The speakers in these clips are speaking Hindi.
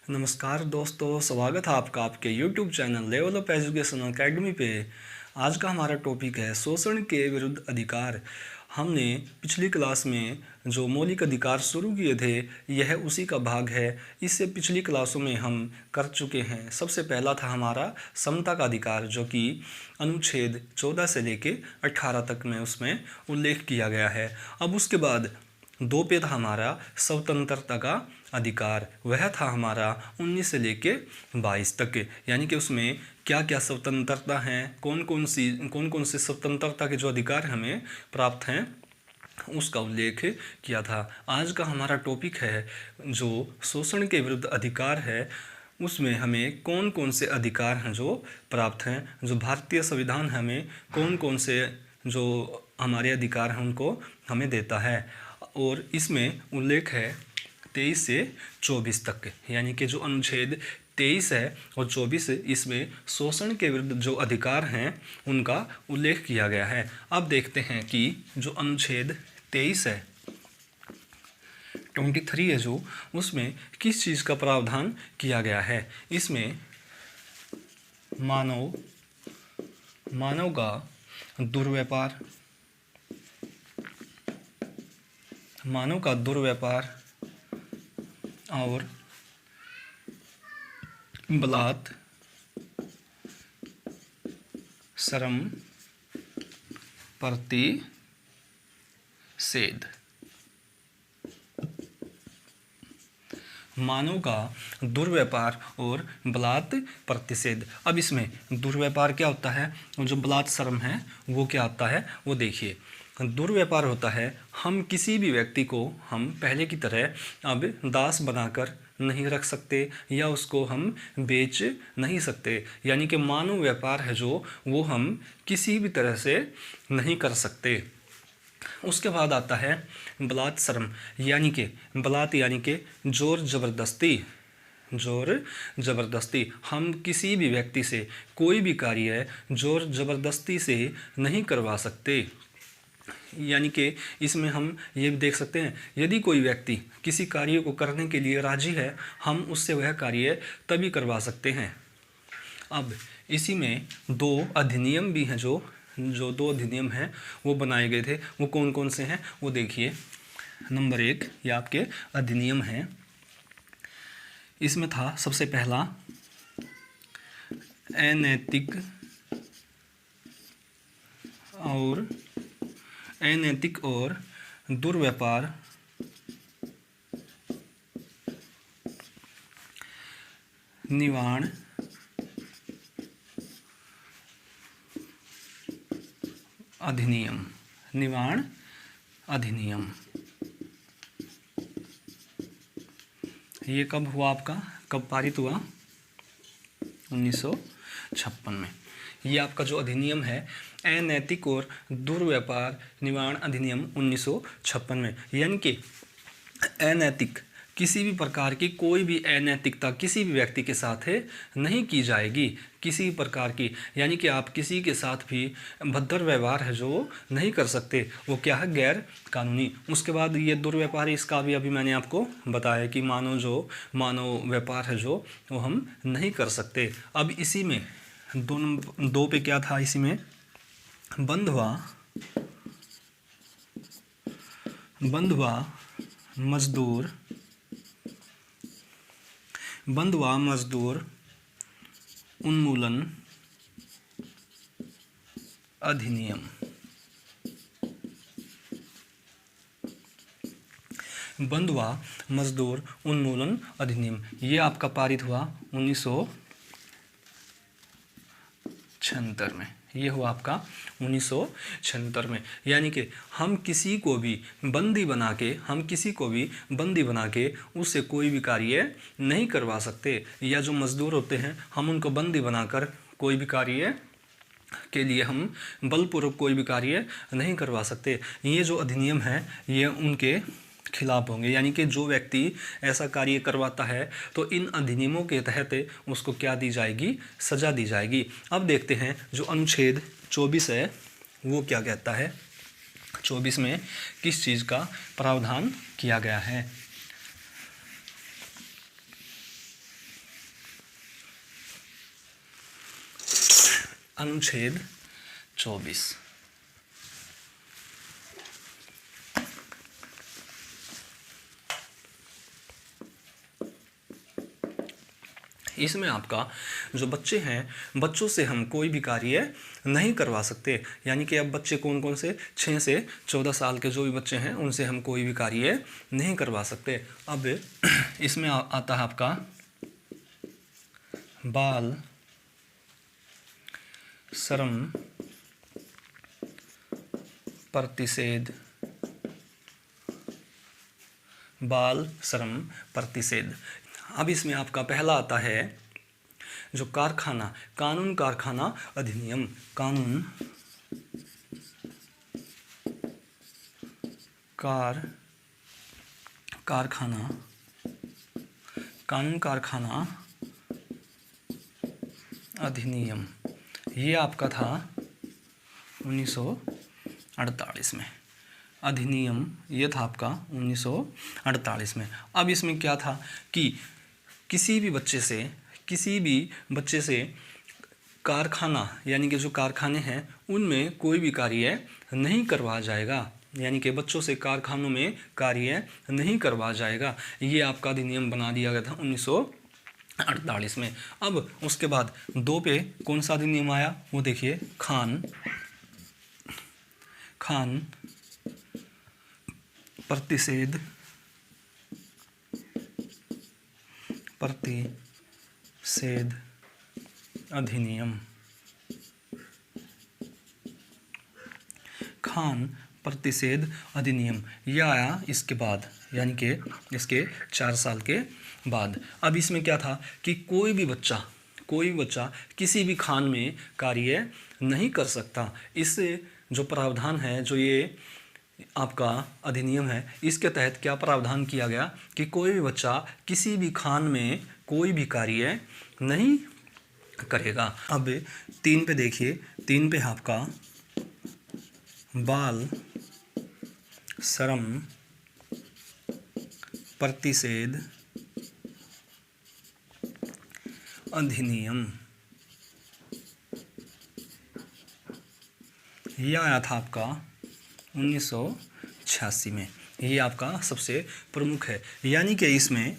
नमस्कार दोस्तों, स्वागत है आपका आपके YouTube channel level up education academy पे। आज का हमारा टॉपिक है शोषण के विरुद्ध अधिकार। हमने पिछली क्लास में जो मौलिक अधिकार शुरू किए थे यह उसी का भाग है। इससे पिछली क्लासों में हम कर चुके हैं। सबसे पहला था हमारा समता का अधिकार, जो कि अनुच्छेद 14 से लेके 18 तक में उसमें उल्लेख किया गया है। अब उसके बाद 2 पे था हमारा स्वतंत्रता का अधिकार, वह था हमारा 19 से लेके 22 तक के, यानी कि उसमें क्या क्या स्वतंत्रता हैं, कौन कौन से स्वतंत्रता के जो अधिकार हमें प्राप्त हैं उसका उल्लेख किया था। आज का हमारा टॉपिक है जो शोषण के विरुद्ध अधिकार है, उसमें हमें कौन कौन से अधिकार हैं जो प्राप्त हैं, जो भारतीय संविधान हमें कौन कौन से जो हमारे अधिकार हैं उनको हमें देता है। और इसमें उल्लेख है 23 से 24 तक, यानी कि जो अनुच्छेद 23 है और 24 इसमें शोषण के विरुद्ध जो अधिकार हैं उनका उल्लेख किया गया है। अब देखते हैं कि जो अनुच्छेद 23 है 23 है जो उसमें किस चीज़ का प्रावधान किया गया है। इसमें मानव का दुर्व्यापार, और बलात्, श्रम, प्रतिषेध। मानव का दुर्व्यापार और बलात् प्रतिषेध। अब इसमें दुर्व्यापार क्या होता है और जो बलात् श्रम है वो क्या होता है वो देखिए। दुर्व्यापार होता है हम किसी भी व्यक्ति को हम पहले की तरह अब दास बनाकर नहीं रख सकते या उसको हम बेच नहीं सकते, यानी कि मानव व्यापार है जो वो हम किसी भी तरह से नहीं कर सकते। उसके बाद आता है बलात् श्रम, यानी कि बलात् यानी कि जोर ज़बरदस्ती। हम किसी भी व्यक्ति से कोई भी कार्य जोर ज़बरदस्ती से नहीं करवा सकते। यानी कि इसमें हम ये भी देख सकते हैं, यदि कोई व्यक्ति किसी कार्य को करने के लिए राजी है हम उससे वह कार्य तभी करवा सकते हैं। अब इसी में 2 अधिनियम भी हैं, जो 2 अधिनियम हैं वो बनाए गए थे। वो कौन कौन से हैं वो देखिए। नंबर 1 ये आपके अधिनियम हैं। इसमें था सबसे पहला अनैतिक और दुर्व्यापार निवारण अधिनियम। ये कब हुआ आपका, कब पारित हुआ? 1956 में। ये आपका जो अधिनियम है अनैतिक और दुर्व्यापार निवारण अधिनियम 1956 में, यानी कि अनैतिक किसी भी प्रकार की कोई भी अनैतिकता किसी भी व्यक्ति के साथ नहीं की जाएगी, किसी प्रकार की, यानी कि आप किसी के साथ भी भद्र व्यवहार है जो नहीं कर सकते, वो क्या है, गैर कानूनी। उसके बाद ये दुर्व्यापार, इसका भी अभी मैंने आपको बताया कि मानव व्यापार है जो वो हम नहीं कर सकते। अब इसी में 2 पे क्या था, इसी में बंधुआ मजदूर उन्मूलन अधिनियम। बंधुआ मजदूर उन्मूलन अधिनियम ये आपका पारित हुआ 1976 में। ये हुआ आपका 1976 में, यानी कि हम किसी को भी बंदी बना के उससे कोई भी कार्य नहीं करवा सकते, या जो मजदूर होते हैं हम उनको बंदी बनाकर कोई भी कार्य के लिए हम बलपूर्वक कोई भी कार्य नहीं करवा सकते। ये जो अधिनियम है ये उनके खिलाफ होंगे, यानी कि जो व्यक्ति ऐसा कार्य करवाता है तो इन अधिनियमों के तहत उसको क्या दी जाएगी, सजा दी जाएगी। अब देखते हैं जो अनुच्छेद 24 है वो क्या कहता है, 24 में किस चीज़ का प्रावधान किया गया है। अनुच्छेद 24। इसमें आपका जो बच्चे हैं, बच्चों से हम कोई भी कार्य नहीं करवा सकते। यानी कि अब बच्चे कौन कौन से, 6 से 14 साल के जो भी बच्चे हैं उनसे हम कोई भी कार्य नहीं करवा सकते। अब इसमें आता है आपका बाल श्रम प्रतिषेध। बाल श्रम प्रतिषेध। अब इसमें आपका पहला आता है जो कारखाना, कानून कारखाना अधिनियम। कानून कारखाना अधिनियम, ये आपका था 1948 में। अधिनियम ये था आपका 1948 में। अब इसमें क्या था कि किसी भी बच्चे से कारखाना, यानी कि जो कारखाने हैं उनमें कोई भी कार्य नहीं करवाया जाएगा। यानी कि बच्चों से कारखानों में कार्य नहीं करवाया जाएगा। ये आपका अधिनियम बना दिया गया था 1948 में। अब उसके बाद 2 पे कौन सा अधिनियम आया वो देखिए, खान प्रतिषेध अधिनियम। खान प्रतिषेध अधिनियम यह आया इसके बाद, यानी कि इसके 4 साल के बाद। अब इसमें क्या था कि कोई भी बच्चा किसी भी खान में कार्य नहीं कर सकता। इससे जो प्रावधान है, जो ये आपका अधिनियम है, इसके तहत क्या प्रावधान किया गया कि कोई भी बच्चा किसी भी खान में कोई भी कार्य नहीं करेगा। अब 3 पे देखिए, 3 पे आपका बाल श्रम प्रतिषेध अधिनियम, यह आया था आपका 1986 में। ये आपका सबसे प्रमुख है। यानी कि इसमें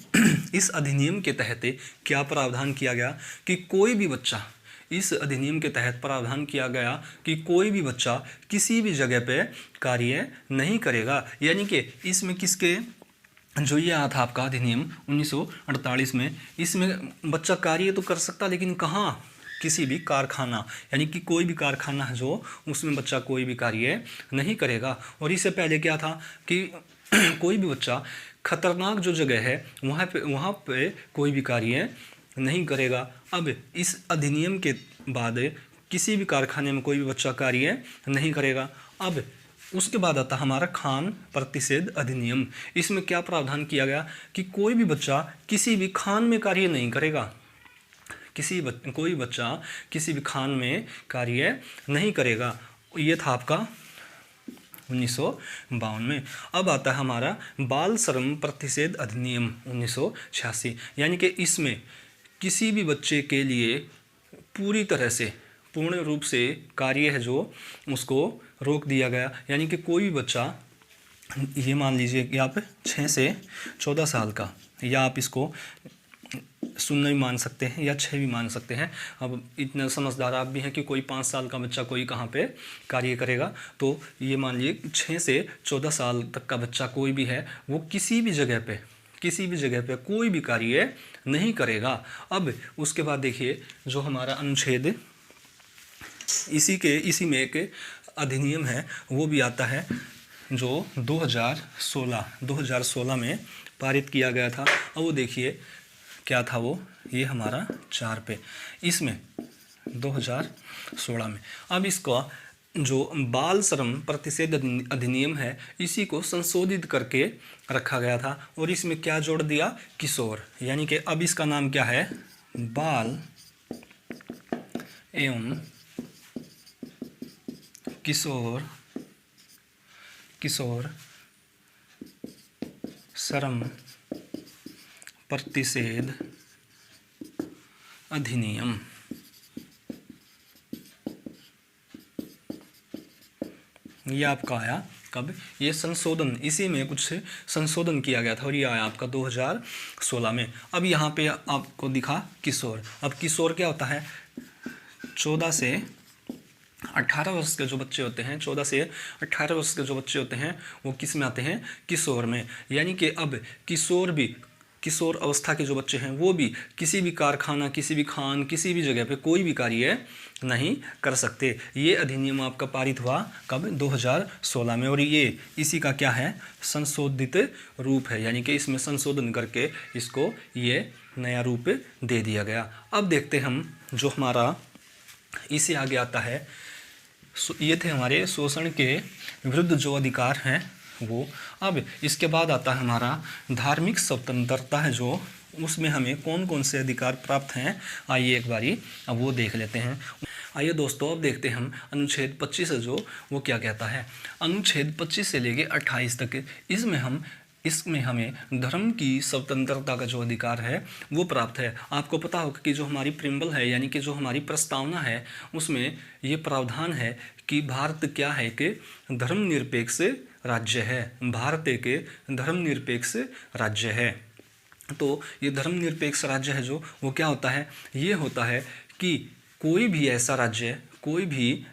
इस अधिनियम के तहत क्या प्रावधान किया गया कि कोई भी बच्चा, इस अधिनियम के तहत प्रावधान किया गया कि कोई भी बच्चा किसी भी जगह पे कार्य नहीं करेगा। यानी कि इसमें किसके, जो ये आया था आपका अधिनियम 1948 में, इसमें बच्चा कार्य तो कर सकता, लेकिन कहाँ, किसी भी कारखाना, यानी कि कोई भी कारखाना है जो, उसमें बच्चा कोई भी कार्य नहीं करेगा। और इससे पहले क्या था कि कोई भी बच्चा खतरनाक जो जगह है वहाँ पे कोई भी कार्य नहीं करेगा। अब इस अधिनियम के बाद किसी भी कारखाने में कोई भी बच्चा कार्य नहीं करेगा। अब उसके बाद आता हमारा खान प्रतिषेध अधिनियम। इसमें क्या प्रावधान किया गया कि कोई भी बच्चा किसी भी खान में कार्य नहीं करेगा। कोई बच्चा किसी भी खान में कार्य नहीं करेगा। ये था आपका 1952 में। अब आता है हमारा बाल श्रम प्रतिषेध अधिनियम 1986। यानी कि इसमें किसी भी बच्चे के लिए पूर्ण रूप से कार्य है जो, उसको रोक दिया गया। यानी कि कोई भी बच्चा, ये मान लीजिए कि आप 6 से 14 साल का, या आप इसको 0 भी मान सकते हैं या 6 भी मान सकते हैं। अब इतना समझदार आप भी हैं कि कोई 5 साल का बच्चा कोई कहाँ पे कार्य करेगा। तो ये मान लीजिए 6 से 14 साल तक का बच्चा कोई भी है, वो किसी भी जगह पे कोई भी कार्य नहीं करेगा। अब उसके बाद देखिए जो हमारा अनुच्छेद, इसी में एक अधिनियम है वो भी आता है जो 2016 में पारित किया गया था। और वो देखिए क्या था वो, ये हमारा 4 पे, इसमें 2016 में। अब इसका जो बाल श्रम प्रतिषेध अधिनियम है, इसी को संशोधित करके रखा गया था। और इसमें क्या जोड़ दिया, किशोर। यानी कि अब इसका नाम क्या है, बाल एवं किशोर श्रम प्रतिषेध अधिनियम। ये आपका आया कब, ये संशोधन, इसी में कुछ संशोधन किया गया था और ये आया आपका 2016 में। अब यहाँ पे आपको दिखा किशोर। अब किशोर क्या होता है, 14 से 18 वर्ष के जो बच्चे होते हैं, 14 से 18 वर्ष के जो बच्चे होते हैं वो किस में आते हैं, किशोर में। यानी कि अब किशोर भी, किशोर अवस्था के जो बच्चे हैं वो भी किसी भी कारखाना, किसी भी खान, किसी भी जगह पे कोई भी कार्य नहीं कर सकते। ये अधिनियम आपका पारित हुआ कब, 2016 में। और ये इसी का क्या है, संशोधित रूप है, यानी कि इसमें संशोधन करके इसको ये नया रूप दे दिया गया। अब देखते हम जो हमारा इससे आगे आता है, ये थे हमारे शोषण के विरुद्ध जो अधिकार हैं वो। अब इसके बाद आता है हमारा धार्मिक स्वतंत्रता है जो, उसमें हमें कौन कौन से अधिकार प्राप्त हैं, आइए एक बारी अब वो देख लेते हैं। आइए दोस्तों अब देखते हैं हम अनुच्छेद 25 है जो वो क्या कहता है। अनुच्छेद 25 से लेके 28 तक इसमें हमें धर्म की स्वतंत्रता का जो अधिकार है वो प्राप्त है। आपको पता होगा कि जो हमारी प्रिम्बल है, यानी कि जो हमारी प्रस्तावना है, उसमें ये प्रावधान है कि भारत क्या है कि धर्मनिरपेक्ष राज्य है, भारत एक धर्मनिरपेक्ष राज्य है। तो ये धर्मनिरपेक्ष राज्य है जो वो क्या होता है, ये होता है कि कोई भी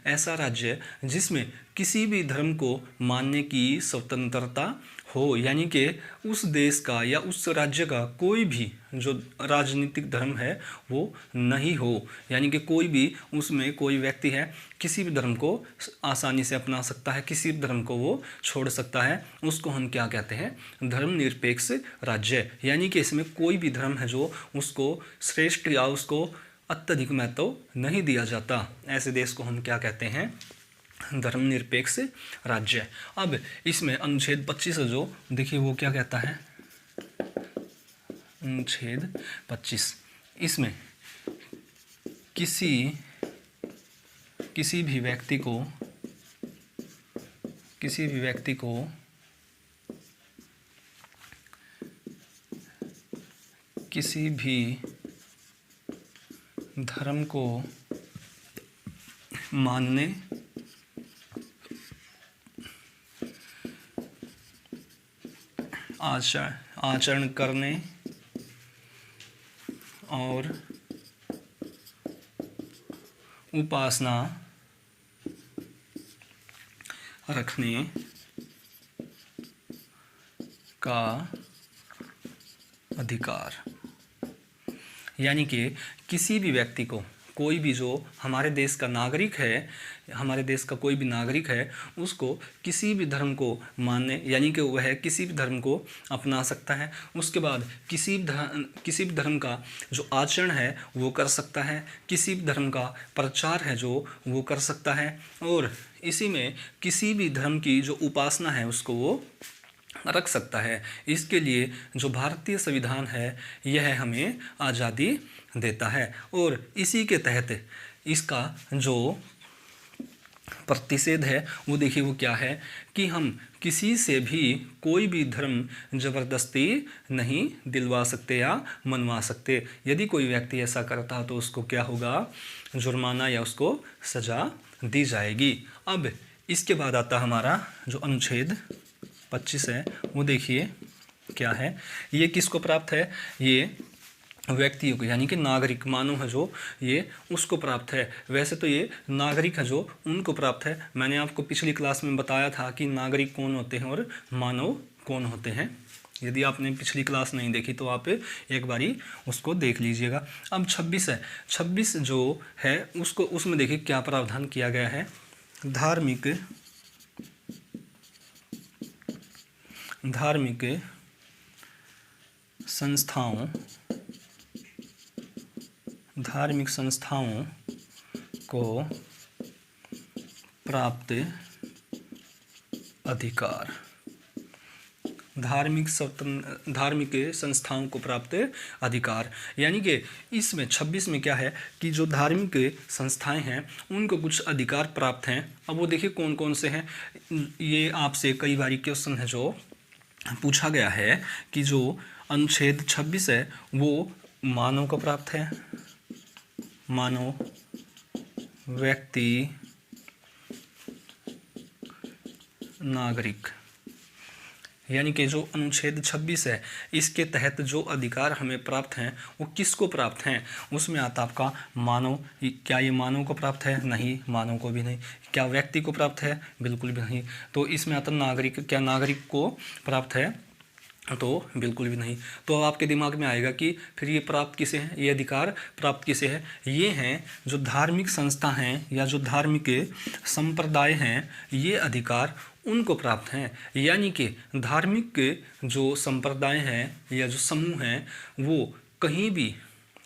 ऐसा राज्य जिसमें किसी भी धर्म को मानने की स्वतंत्रता हो, यानी कि उस देश का या उस राज्य का कोई भी जो राजनीतिक धर्म है वो नहीं हो, यानी कि कोई भी उसमें कोई व्यक्ति है किसी भी धर्म को आसानी से अपना सकता है, किसी भी धर्म को वो छोड़ सकता है, उसको हम क्या कहते हैं, धर्मनिरपेक्ष राज्य। यानी कि इसमें कोई भी धर्म है जो उसको श्रेष्ठ या उसको अत्यधिक महत्व नहीं दिया जाता, ऐसे देश को हम क्या कहते हैं, धर्मनिरपेक्ष राज्य। अब इसमें अनुच्छेद 25 जो देखिए वो क्या कहता है, अनुच्छेद 25, इसमें किसी भी व्यक्ति को किसी भी धर्म को मानने, आचरण करने और उपासना रखने का अधिकार। यानी कि किसी भी व्यक्ति को, कोई भी जो हमारे देश का नागरिक है, हमारे देश का कोई भी नागरिक है, उसको किसी भी धर्म को मानने, यानी कि वह किसी भी धर्म को अपना सकता है। उसके बाद किसी भी धर्म का जो आचरण है वो कर सकता है, किसी भी धर्म का प्रचार है जो वो कर सकता है, और इसी में किसी भी धर्म की जो उपासना है उसको वो रख सकता है। इसके लिए जो भारतीय संविधान है यह हमें आज़ादी देता है, और इसी के तहत इसका जो प्रतिषेध है वो देखिए वो क्या है कि हम किसी से भी कोई भी धर्म जबरदस्ती नहीं दिलवा सकते या मनवा सकते। यदि कोई व्यक्ति ऐसा करता है तो उसको क्या होगा, जुर्माना या उसको सज़ा दी जाएगी। अब इसके बाद आता हमारा जो अनुच्छेद 25 है वो देखिए क्या है, ये किसको प्राप्त है, ये व्यक्तियों को, यानी कि नागरिक, मानव है जो ये उसको प्राप्त है। वैसे तो ये नागरिक है जो उनको प्राप्त है। मैंने आपको पिछली क्लास में बताया था कि नागरिक कौन होते हैं और मानव कौन होते हैं। यदि आपने पिछली क्लास नहीं देखी तो आप एक बारी उसको देख लीजिएगा। अब 26 है, 26 जो है उसको, उसमें देखिए क्या प्रावधान किया गया है, धार्मिक संस्थाओं को प्राप्त अधिकार। धार्मिक संस्थाओं को प्राप्त अधिकार, यानी कि इसमें 26 में क्या है कि जो धार्मिक संस्थाएं हैं उनको कुछ अधिकार प्राप्त हैं। अब वो देखिए कौन कौन से हैं, ये आपसे कई बार क्वेश्चन है जो पूछा गया है कि जो अनुच्छेद 26 है वो मानव को प्राप्त है, मानव व्यक्ति नागरिक, यानी कि जो अनुच्छेद 26 है इसके तहत जो अधिकार हमें प्राप्त हैं वो किसको प्राप्त हैं? उसमें आता आपका मानव। क्या ये मानव को प्राप्त है? नहीं, मानव को भी नहीं। क्या व्यक्ति को प्राप्त है? बिल्कुल भी नहीं। तो इसमें आता नागरिक। क्या नागरिक को प्राप्त है? तो बिल्कुल भी नहीं। तो अब आपके दिमाग में आएगा कि फिर ये प्राप्त किसे है, ये अधिकार प्राप्त किसे है? ये हैं जो धार्मिक संस्था हैं या जो धार्मिक संप्रदाय हैं, ये अधिकार उनको प्राप्त हैं। यानी कि धार्मिक जो संप्रदाय हैं या जो समूह हैं वो कहीं भी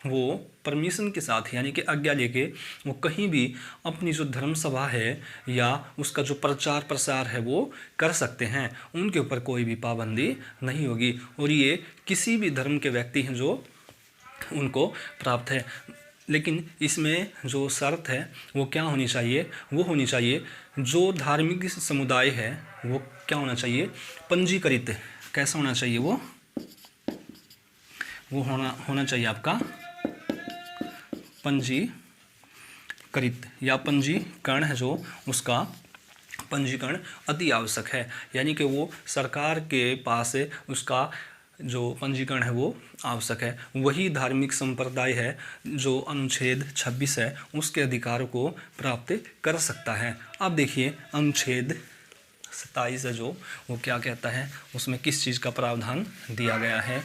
वो परमिशन के साथ यानी कि आज्ञा लेके वो कहीं भी अपनी जो धर्म सभा है या उसका जो प्रचार प्रसार है वो कर सकते हैं। उनके ऊपर कोई भी पाबंदी नहीं होगी और ये किसी भी धर्म के व्यक्ति हैं जो उनको प्राप्त है। लेकिन इसमें जो शर्त है वो क्या होनी चाहिए? वो होनी चाहिए जो धार्मिक समुदाय है वो क्या होना चाहिए? पंजीकृत। कैसा होना चाहिए? वो होना चाहिए आपका पंजीकृत या पंजीकरण है जो उसका पंजीकरण अति आवश्यक है। यानी कि वो सरकार के पास उसका जो पंजीकरण है वो आवश्यक है। वही धार्मिक संप्रदाय है जो अनुच्छेद 26 है उसके अधिकारों को प्राप्त कर सकता है। अब देखिए अनुच्छेद 27 है जो वो क्या कहता है, उसमें किस चीज़ का प्रावधान दिया गया है।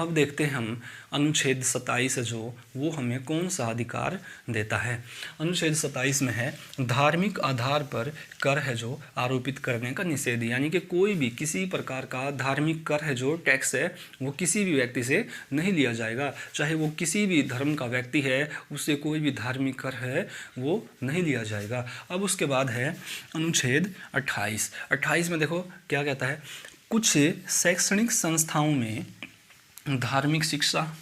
अब देखते हैं हम अनुच्छेद 27 है जो वो हमें कौन सा अधिकार देता है। अनुच्छेद 27 में है धार्मिक आधार पर कर है जो आरोपित करने का निषेध। यानी कि कोई भी किसी प्रकार का धार्मिक कर है जो टैक्स है वो किसी भी व्यक्ति से नहीं लिया जाएगा, चाहे वो किसी भी धर्म का व्यक्ति है उससे कोई भी धार्मिक कर है वो नहीं लिया जाएगा। अब उसके बाद है अनुच्छेद 28 में देखो क्या कहता है, कुछ शैक्षणिक संस्थाओं में धार्मिक शिक्षा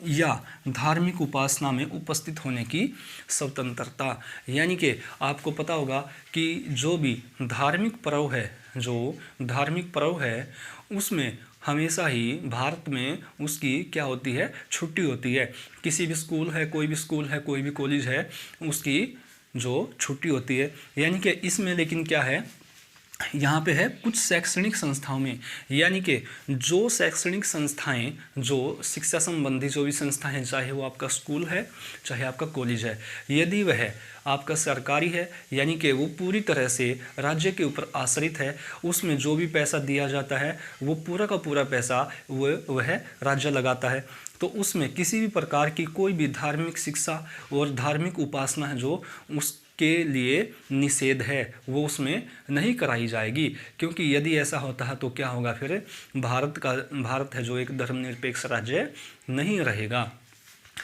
या धार्मिक उपासना में उपस्थित होने की स्वतंत्रता। यानी कि आपको पता होगा कि जो भी धार्मिक पर्व है उसमें हमेशा ही भारत में उसकी क्या होती है? छुट्टी होती है। किसी भी स्कूल है, कोई भी स्कूल है, कोई भी कॉलेज है, उसकी जो छुट्टी होती है। यानी कि इसमें लेकिन क्या है, यहाँ पे है कुछ शैक्षणिक संस्थाओं में, यानी कि जो शैक्षणिक संस्थाएं जो शिक्षा संबंधी जो भी संस्थाएं, चाहे वो आपका स्कूल है चाहे आपका कॉलेज है, यदि वह आपका सरकारी है यानी कि वो पूरी तरह से राज्य के ऊपर आश्रित है, उसमें जो भी पैसा दिया जाता है वो पूरा का पूरा पैसा वह राज्य लगाता है, तो उसमें किसी भी प्रकार की कोई भी धार्मिक शिक्षा और धार्मिक उपासना है जो उसके लिए निषेध है वो उसमें नहीं कराई जाएगी। क्योंकि यदि ऐसा होता है तो क्या होगा, फिर भारत है जो एक धर्मनिरपेक्ष राज्य नहीं रहेगा।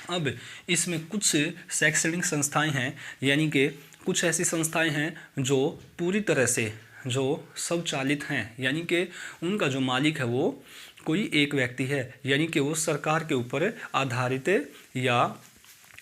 अब इसमें कुछ शैक्षणिक संस्थाएं हैं, यानी कि कुछ ऐसी संस्थाएं हैं जो पूरी तरह से जो स्वचालित हैं, यानी कि उनका जो मालिक है वो कोई एक व्यक्ति है, यानी कि वो सरकार के ऊपर आधारित या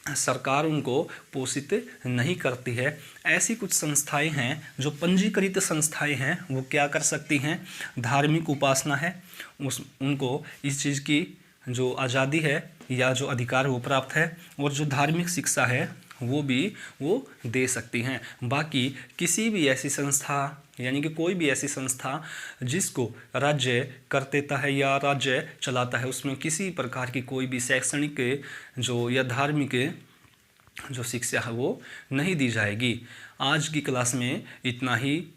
सरकार उनको पोषित नहीं करती है। ऐसी कुछ संस्थाएं हैं जो पंजीकृत संस्थाएं हैं, वो क्या कर सकती हैं? धार्मिक उपासना है उनको इस चीज़ की जो आज़ादी है या जो अधिकार वो प्राप्त है, और जो धार्मिक शिक्षा है वो भी वो दे सकती हैं। बाकी किसी भी ऐसी संस्था यानी कि कोई भी ऐसी संस्था जिसको राज्य कर देता है या राज्य चलाता है, उसमें किसी प्रकार की कोई भी शैक्षणिक जो या धार्मिक जो शिक्षा है वो नहीं दी जाएगी। आज की क्लास में इतना ही।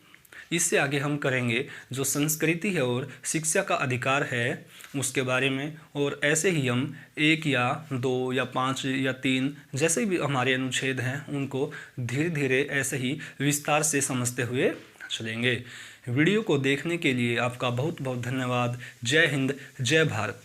इससे आगे हम करेंगे जो संस्कृति है और शिक्षा का अधिकार है उसके बारे में, और ऐसे ही हम 1 या 2 या 5 या 3 जैसे भी हमारे अनुच्छेद हैं उनको धीरे धीरे ऐसे ही विस्तार से समझते हुए चलेंगे। वीडियो को देखने के लिए आपका बहुत बहुत धन्यवाद। जय हिंद, जय भारत।